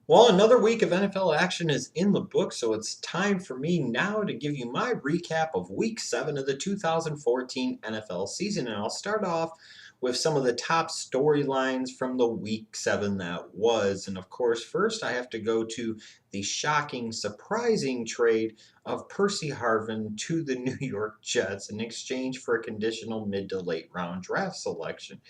Well, another week of NFL action is in the book, so it's time for me now to give you my recap of Week 7 of the 2014 NFL season. And I'll start off with some of the top storylines from the Week 7 that was. And of course, first I have to go to the shocking, surprising trade of Percy Harvin to the New York Jets in exchange for a conditional mid to late round draft selection.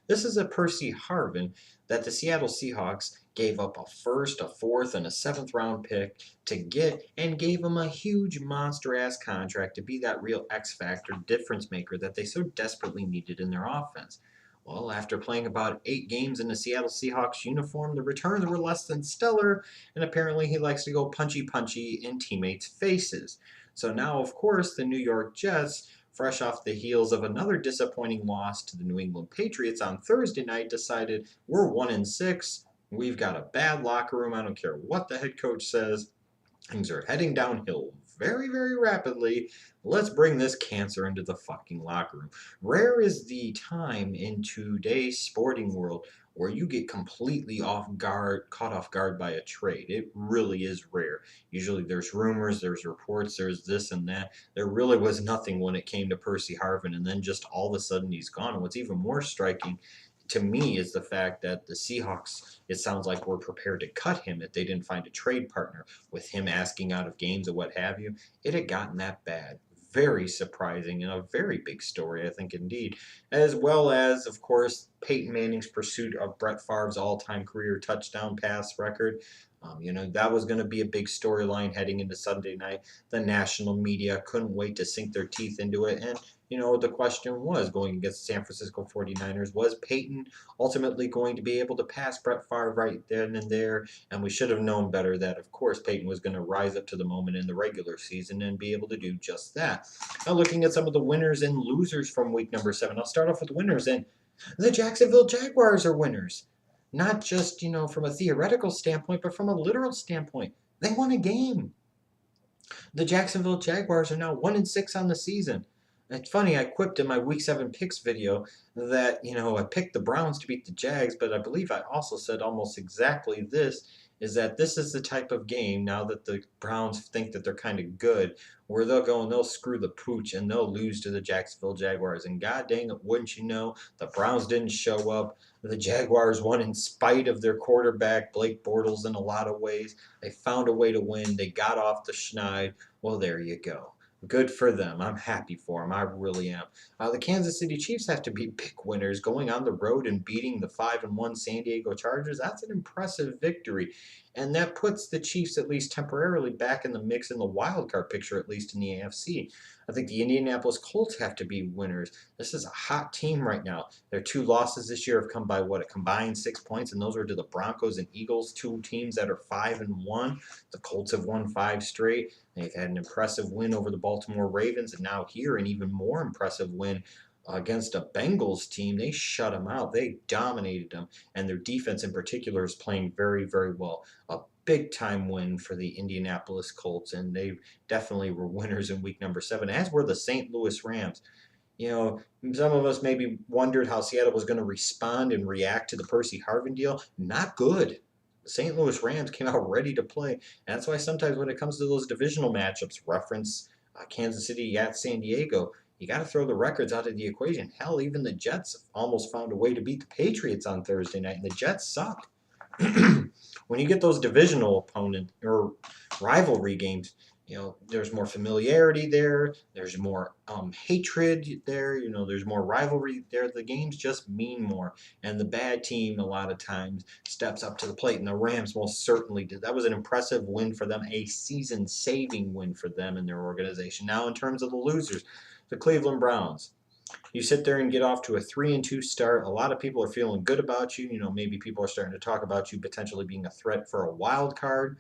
This is a Percy Harvin that the Seattle Seahawks gave up a first, a fourth, and a seventh round pick to get, and gave him a huge monster ass contract to be that real X factor difference maker that they so desperately needed in their offense. Well, after playing about 8 games in the Seattle Seahawks uniform, the returns were less than stellar, and apparently he likes to go punchy punchy in teammates' faces. So now, of course, the New York Jets, fresh off the heels of another disappointing loss to the New England Patriots on Thursday night, decided we're 1-6. We've got a bad locker room. I don't care what the head coach says. Things are heading downhill very, very rapidly. Let's bring this cancer into the fucking locker room. Rare is the time in today's sporting world where you get completely off guard, caught off guard by a trade. It really is rare. Usually there's rumors, there's reports, there's this and that. There really was nothing when it came to Percy Harvin, and then just all of a sudden he's gone. And what's even more striking to me is the fact that the Seahawks, it sounds like, were prepared to cut him if they didn't find a trade partner with him asking out of games and what have you. It had gotten that bad. Very surprising and a very big story, I think, indeed. As well as, of course, Peyton Manning's pursuit of Brett Favre's all time career touchdown pass record. That was going to be a big storyline heading into Sunday night. The national media couldn't wait to sink their teeth into it. And the question was going against the San Francisco 49ers, was Peyton ultimately going to be able to pass Brett Favre right then and there? And we should have known better that, of course, Peyton was going to rise up to the moment in the regular season and be able to do just that. Now, looking at some of the winners and losers from week number 7, I'll start off with winners. And the Jacksonville Jaguars are winners. Not just, from a theoretical standpoint, but from a literal standpoint. They won a game. The Jacksonville Jaguars are now 1-6 on the season. It's funny, I quipped in my Week 7 picks video that, I picked the Browns to beat the Jags, but I believe I also said almost exactly this, is that this is the type of game, now that the Browns think that they're kind of good, where they'll go and they'll screw the pooch and they'll lose to the Jacksonville Jaguars. And god dang it, wouldn't you know, the Browns didn't show up. The Jaguars won in spite of their quarterback, Blake Bortles, in a lot of ways. They found a way to win. They got off the schneid. Well, there you go. Good for them. I'm happy for them. I really am. The Kansas City Chiefs have to be big winners, going on the road and beating the 5-1 San Diego Chargers. That's an impressive victory, and that puts the Chiefs at least temporarily back in the mix in the wild card picture, at least in the AFC. I think the Indianapolis Colts have to be winners. This is a hot team right now. Their 2 losses this year have come by what, a combined 6 points, and those are to the Broncos and Eagles, 2 teams that are 5-1. The Colts have won 5 straight. They've had an impressive win over the Baltimore Ravens, and now here an even more impressive win against a Bengals team. They shut them out. They dominated them, and their defense in particular is playing very, very well. A big time win for the Indianapolis Colts, and they definitely were winners in week number 7, as were the St. Louis Rams. Some of us maybe wondered how Seattle was going to respond and react to the Percy Harvin deal. Not good. The St. Louis Rams came out ready to play. And that's why sometimes when it comes to those divisional matchups, reference Kansas City at San Diego, you got to throw the records out of the equation. Hell, even the Jets almost found a way to beat the Patriots on Thursday night, and the Jets suck. When you get those divisional opponent or rivalry games, there's more familiarity there. There's more hatred there. There's more rivalry there. The games just mean more. And the bad team, a lot of times, steps up to the plate. And the Rams most certainly did. That was an impressive win for them, a season saving win for them and their organization. Now, in terms of the losers, the Cleveland Browns. You sit there and get off to a 3-2 start. A lot of people are feeling good about you. Maybe people are starting to talk about you potentially being a threat for a wild card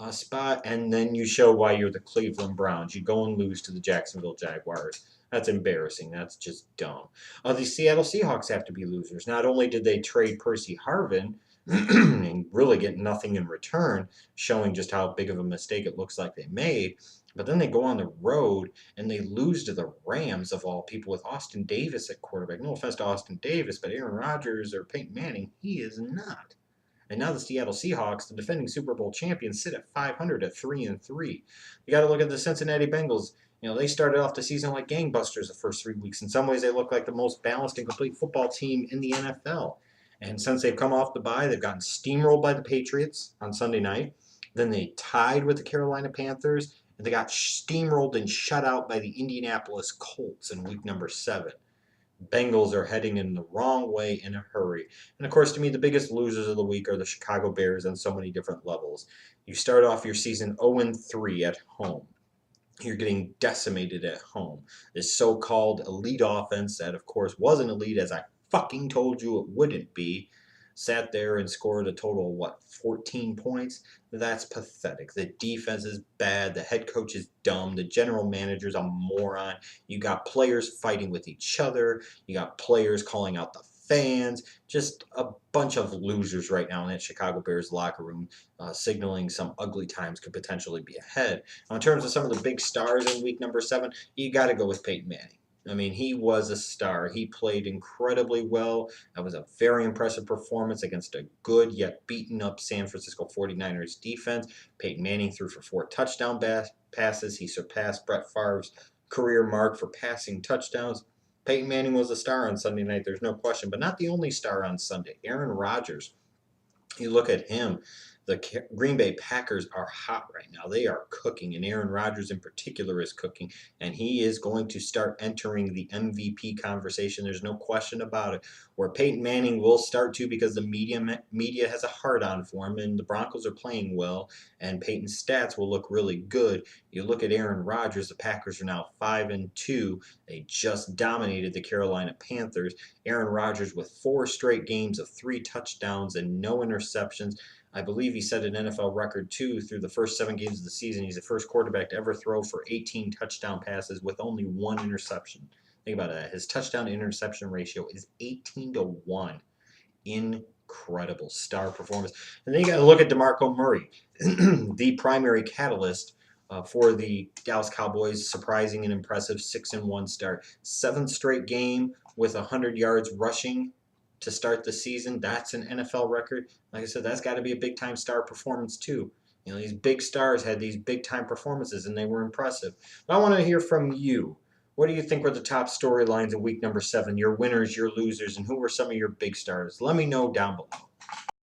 spot, and then you show why you're the Cleveland Browns. You go and lose to the Jacksonville Jaguars. That's embarrassing. That's just dumb. The Seattle Seahawks have to be losers. Not only did they trade Percy Harvin and really get nothing in return, showing just how big of a mistake it looks like they made, but then they go on the road and they lose to the Rams, of all people, with Austin Davis at quarterback. No offense to Austin Davis, but Aaron Rodgers or Peyton Manning, he is not. And now the Seattle Seahawks, the defending Super Bowl champions, sit at 500 at 3-3. You got to look at the Cincinnati Bengals. They started off the season like gangbusters the first 3 weeks. In some ways, they look like the most balanced and complete football team in the NFL. And since they've come off the bye, they've gotten steamrolled by the Patriots on Sunday night. Then they tied with the Carolina Panthers, and they got steamrolled and shut out by the Indianapolis Colts in week number 7. Bengals are heading in the wrong way in a hurry. And of course, to me, the biggest losers of the week are the Chicago Bears on so many different levels. You start off your season 0-3 at home. You're getting decimated at home. This so-called elite offense that, of course, wasn't elite, as I fucking told you it wouldn't be, sat there and scored a total of, 14 points? That's pathetic. The defense is bad. The head coach is dumb. The general manager's a moron. You got players fighting with each other. You got players calling out the fans. Just a bunch of losers right now in that Chicago Bears locker room, signaling some ugly times could potentially be ahead. Now, in terms of some of the big stars in week number 7, you got to go with Peyton Manning. I mean, he was a star. He played incredibly well. That was a very impressive performance against a good yet beaten up San Francisco 49ers defense. Peyton Manning threw for 4 touchdown passes. He surpassed Brett Favre's career mark for passing touchdowns. Peyton Manning was a star on Sunday night, there's no question, but not the only star on Sunday. Aaron Rodgers, you look at him. The Green Bay Packers are hot right now. They are cooking, and Aaron Rodgers in particular is cooking, and he is going to start entering the MVP conversation. There's no question about it. Where Peyton Manning will start to, because the media has a hard on for him, and the Broncos are playing well, and Peyton's stats will look really good. You look at Aaron Rodgers, the Packers are now 5-2. They just dominated the Carolina Panthers. Aaron Rodgers with 4 straight games of 3 touchdowns and no interceptions. I believe he set an NFL record, too, through the first 7 games of the season. He's the first quarterback to ever throw for 18 touchdown passes with only 1 interception. Think about that. His touchdown-interception ratio is 18-1. Incredible star performance. And then you got to look at DeMarco Murray, the primary catalyst for the Dallas Cowboys' surprising and impressive 6-1 start. 7th straight game with 100 yards rushing to start the season. That's an NFL record. Like I said, that's got to be a big-time star performance too. These big stars had these big-time performances, and they were impressive. But I want to hear from you. What do you think were the top storylines in week number 7? Your winners, your losers, and who were some of your big stars? Let me know down below.